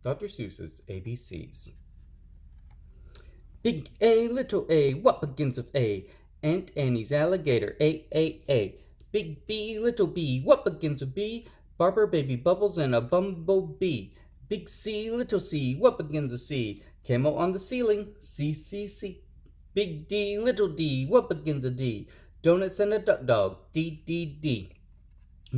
Dr. Seuss's ABCs. Big A, little a, what begins with A? Aunt Annie's alligator, A. Big B, little b, what begins with B? Barber, baby bubbles, and a bumblebee. Big C, little c, what begins with C? Camel on the ceiling, C. Big D, little d, what begins with D? Donuts and a duck dog, D.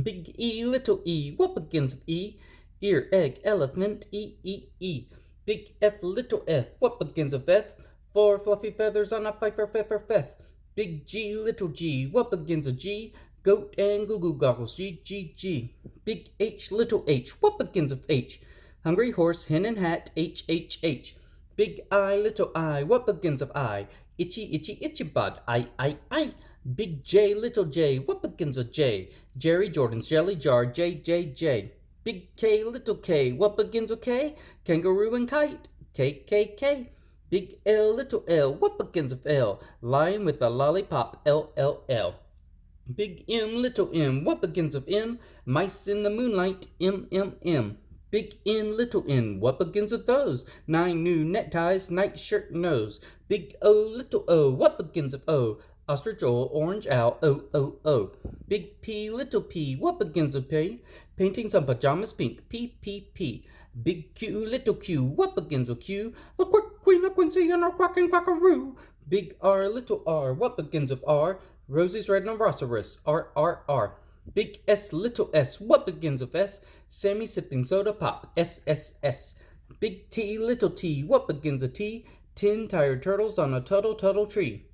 Big E, little e, what begins with E? Ear, egg, elephant, E. Big F, little f, what begins with F? Four fluffy feathers on a fifer, feff. Big G, little g, what begins with G? Goat and goo goggles, G. Big H, little h, what begins with H? Hungry horse, hen and hat, H. Big I, little I, what begins with I? Itchy bud, I. Big J, little j, what begins with J? Jerry Jordan's jelly jar, J. Big K, little k, what begins with K? Kangaroo and kite, K. Big L, little l, what begins with L? Lion with a lollipop, L. Big M, little m, what begins with M? Mice in the moonlight, M. Big N, little n, what begins with those? 9 new neckties, nightshirt, nose. Big O, little o, what begins with O? Ostrich, orange owl, O. Big P, little p, what begins with P? Painting some pajamas pink, P. Big Q, little q, what begins with Q? The quick queen of Quincy and a quacking quackaroo. Big R, little r, what begins with R? Rosie's red rhinoceros, R. Big S, little s, what begins with S? Sammy sipping soda pop, S. Big T, little t, what begins with T? 10 tired turtles on a tuttle tree.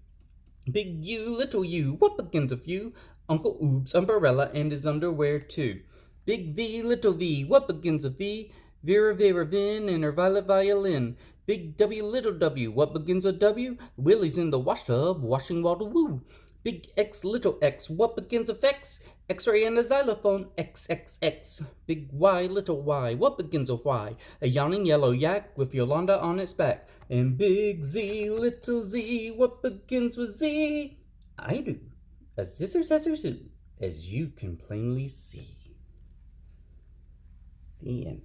Big U, little u, what begins with U? Uncle Oob's umbrella and his underwear too. Big V, little v, what begins with V? Vera Vin and her violet violin. Big W, little w, what begins with W? Willie's in the washtub, washing water woo. Big X, little x, what begins with X? X-ray and a xylophone, X. Big Y, little y, what begins with Y? A yawning yellow yak with Yolanda on its back. And big Z, little z, what begins with Z? I do, a zizzer zazzer zoo, as you can plainly see. The end.